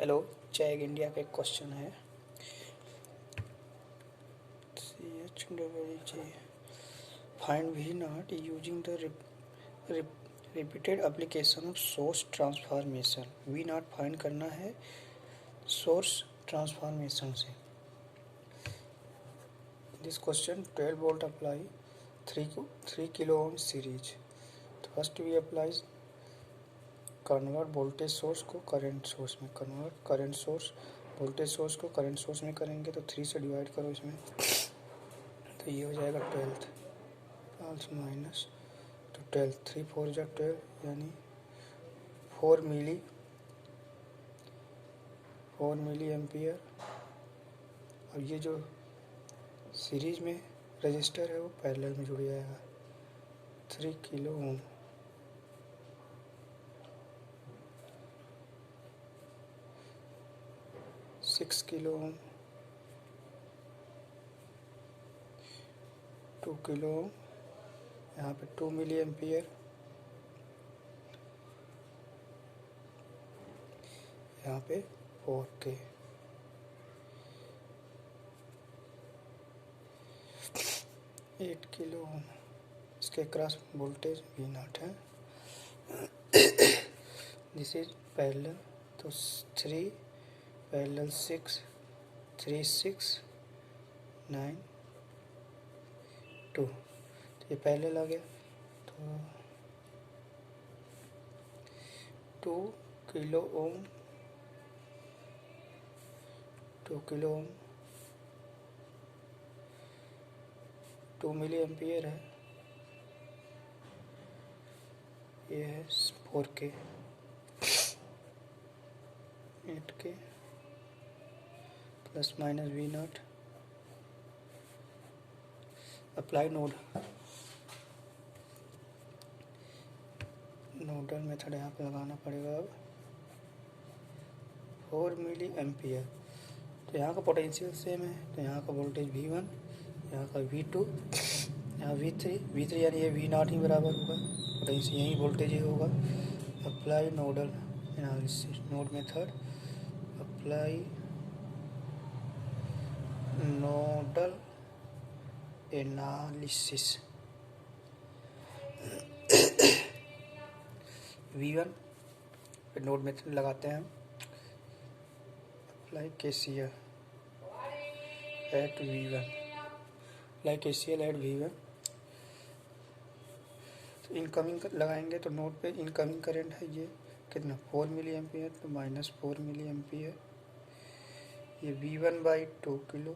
Hello, चैग India का एक question है। Find we not using the repeated application of source transformation. We not find करना है source transformation से। This question 12 volt apply 3 kilo ohm series. तो first we apply convert voltage source को current source में, convert current source voltage source को current source में करेंगे तो 3 से डिवाइड करो इसमें, तो ये हो जाएगा 12 प्लस माइनस तो 12 3 4 जा 12 यानी 4 मिली एम्पियर। और ये जो सीरीज में रजिस्टर है वो पैरेलल में जुड़ जाएगा 3 किलो ओम। सिक्स किलो ओम 2 किलो ओम, यहाँ पे 2 मिली एम्पियर, यहाँ पे 4K। एट किलो ओम, इसके क्रॉस वोल्टेज V0 है। दिस इज पैरेलल, तो 3 पैरेलल 6 3 6 9 2, तो ये पैरेलल आ गया। तो 2 kilo ohm 2 kilo ohm 2 milli ampere है, ये है 4K 8K plus minus V0। Apply nodal method यहाँ पे लगाना पड़ेगा। अब 4 मिली एम्पियर, तो यहाँ का पोटेंशियल सेम है, तो यहाँ का वोल्टेज V1, यहाँ का V2, यहाँ V3 यानी ये V0 ही बराबर होगा, पोटेंशियल यही वोल्टेज ही होगा। Apply nodal analysis, node method, apply nodal analysis. V1 पे नोड मेथड लगाते हैं। Apply KCL at V1, apply KCL at V1। तो इनकमिंग लगाएंगे तो नोड पे इनकमिंग करंट है ये कितना 4 मिली एम्पियर, तो माइनस 4 मिली एम्पियर। ये V1/2 kilo,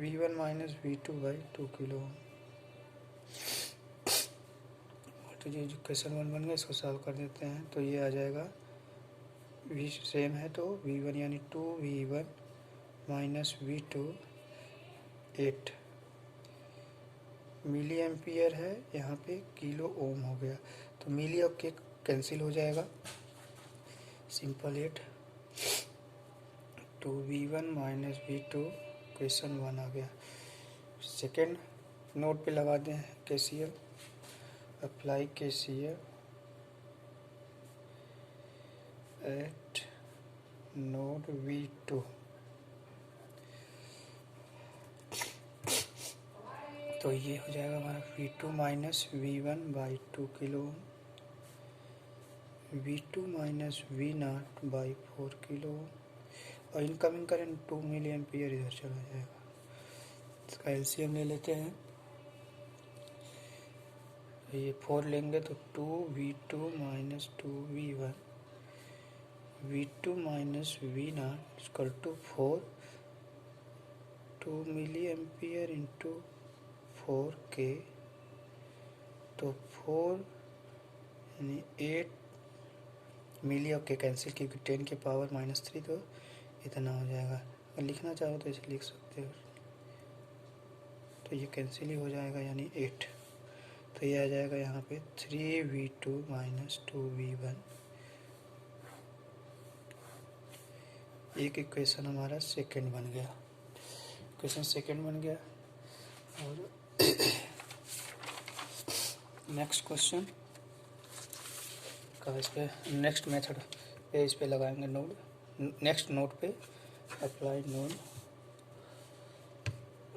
V1 minus V2/2 kilo. तो ये जो क्वेश्चन 1 बन गया, इसको सॉल्व कर देते हैं। तो ये आ जाएगा V सेम है तो V1 यानी 2V1 माइनस V2 8 मिली एम्पियर है, यहाँ पे किलो ओम हो गया, तो मिली और के कैंसिल हो जाएगा, simple 8 2V1 minus V2 question 1 आ गया। सेकेंड नोड पे लगा दें KCL, apply KCL at node V2। तो ये हो जाएगा हमारा V2 minus V1/2 kilo, V2 minus V0/4 kilo, और इनकमिंग करंट 2 मिली एम्पियर इधर चला जाएगा। इसका एलसीएम ले लेते हैं, ये 4 लेंगे तो 2V2 minus 2V1, V2 minus V0 equal to 4, 2 milli ampere into 4K, तो 4 यानी 8 मिली और के कैंसिल, क्योंकि 10 के पावर -3 तो इतना हो जाएगा। अगर लिखना चाहो तो इसे लिख सकते हो, तो ये कैंसिल ही हो जाएगा यानी 8। तो ये आ जाएगा यहाँ पे 3V2 माइनस 2V1। एक इक्वेशन हमारा सेकंड बन गया, इक्वेशन सेकंड बन गया। और नेक्स्ट क्वेश्चन का इस पर नेक्स्ट मेथड पे इस पे लगाएंगे नोड, नेक्स्ट नोड पे apply node,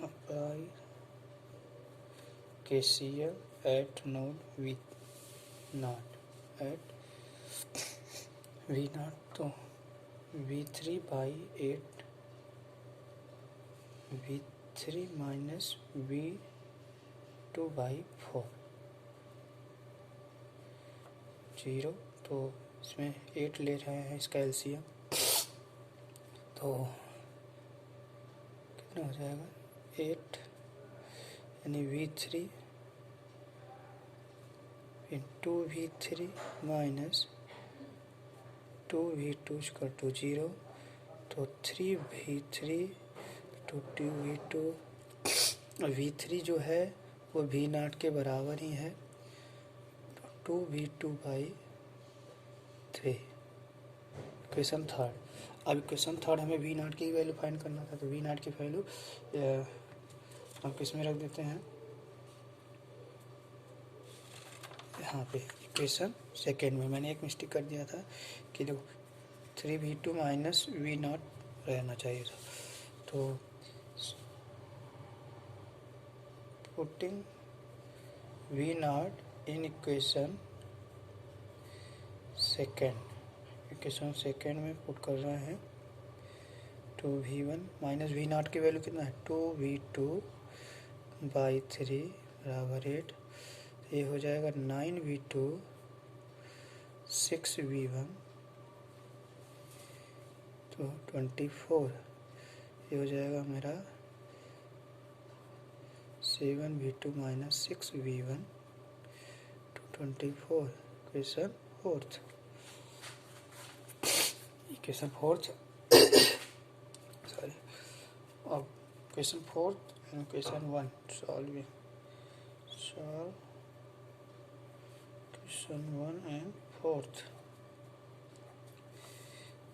apply KCL at node V naught at V naught, तो V3/8 V3 माइनस V2/4 0, तो इसमें 8 ले रहे हैं इसका एलसीएम, तो कितना हो जाएगा 8 यानी V3 into V3 minus 2V2 equal to 0, तो 3V3 टू 2V2, V3 जो है वो V0 के बराबर ही है, तो 2V2/3। Question third. अब क्वेश्चन थर्ड हमें V0 की वैल्यू फाइंड करना था, तो V0 की वैल्यू हम किस में रख देते हैं, यहाँ पे इक्वेशन सेकेंड में। मैंने एक मिस्टेक कर दिया था कि देखो 3V2 माइनस V0 रहना चाहिए था, तो putting V0 in equation second में पुट कर रहे हैं, 2V1 माइनस V0 की वैल्यू कितना है 2V2/3 बराबर 8, ये हो जाएगा 9V2 6V1, तो 24, ये हो जाएगा मेरा 7V2 minus 6V1 to 24। Question fourth, sorry, अब question fourth and question 1 solve question 1 and fourth.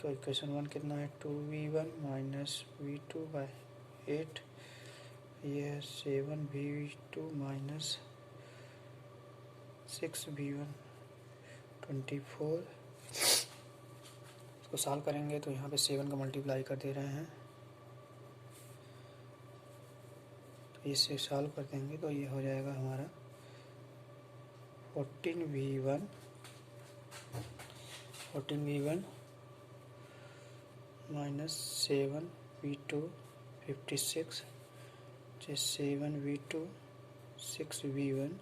तो इक्वेशन 1 कितना है 2V1 माइनस V2/8, ये है 7V2 माइनस 6V1 24। इसको सॉल्व करेंगे तो यहाँ पे 7 का मल्टीप्लाई कर दे रहे हैं, तो इससे सॉल्व कर देंगे तो ये हो जाएगा हमारा 14V1 minus 7V2 56, 7V2 6V1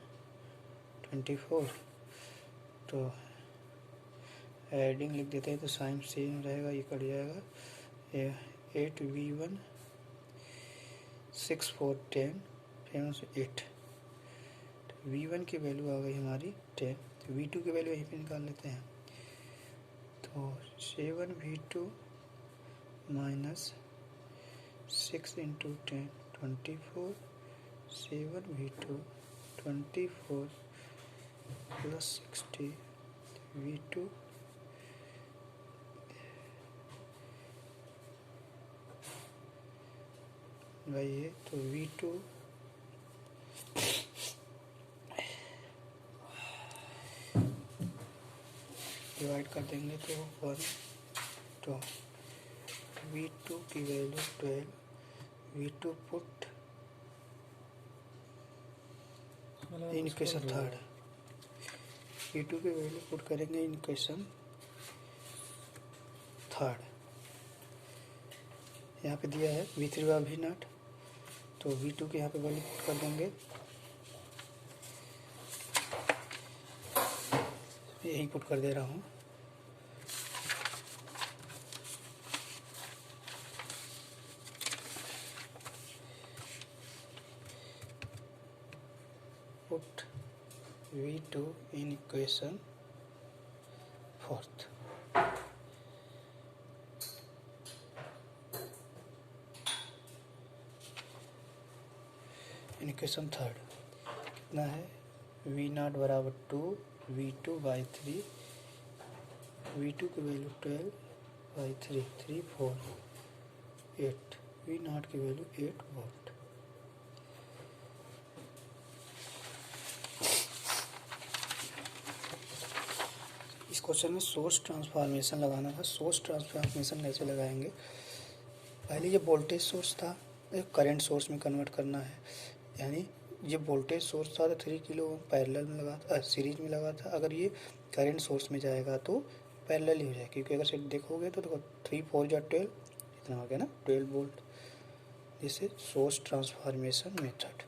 24, तो एडिंग लिख देते हैं तो साइन सेम रहेगा, ये कट जाएगा, 8V1 6 4 10 8, तो V1 की वैल्यू आ गई हमारी 10, तो V2 की वैल्यू यहीं पे निकाल लेते हैं, तो 7V2 minus 6 into 10 24, 7V2 24 plus 60 V2 भाई, तो V2 डिवाइड कर देंगे तो 1, तो V2 की value 12, V2 put in equation third, V2 की वैल्यू पुट करेंगे इन इक्वेशन थर्ड, यहाँ पे दिया है V3/V0, तो V2 के यहाँ पे वैल्यू पुट कर देंगे, यही पुट कर दे रहा हूँ, put V2 in equation fourth. In equation third कितना है V0 बराबर 2 V2/3, V2 की वैल्यू 12/3 3 4 8, V0 की वैल्यू 8 वोल्ट। क्वेश्चन में सोर्स ट्रांसफॉर्मेशन लगाना था। सोर्स ट्रांसफॉर्मेशन कैसे लगाएंगे, पहले ये वोल्टेज सोर्स था, एक करंट सोर्स में कन्वर्ट करना है। यानी ये वोल्टेज सोर्स था तो 3 किलो ओम पैरेलल में लगा था, सीरीज में लगा था। अगर ये करंट सोर्स में जाएगा तो पैरेलल ही हो जाएगा, क्योंकि अगर सिर्फ देखोगे तो देखो 3 4 या 12 इतना हो गया ना, 12 volt. This is source transformation method.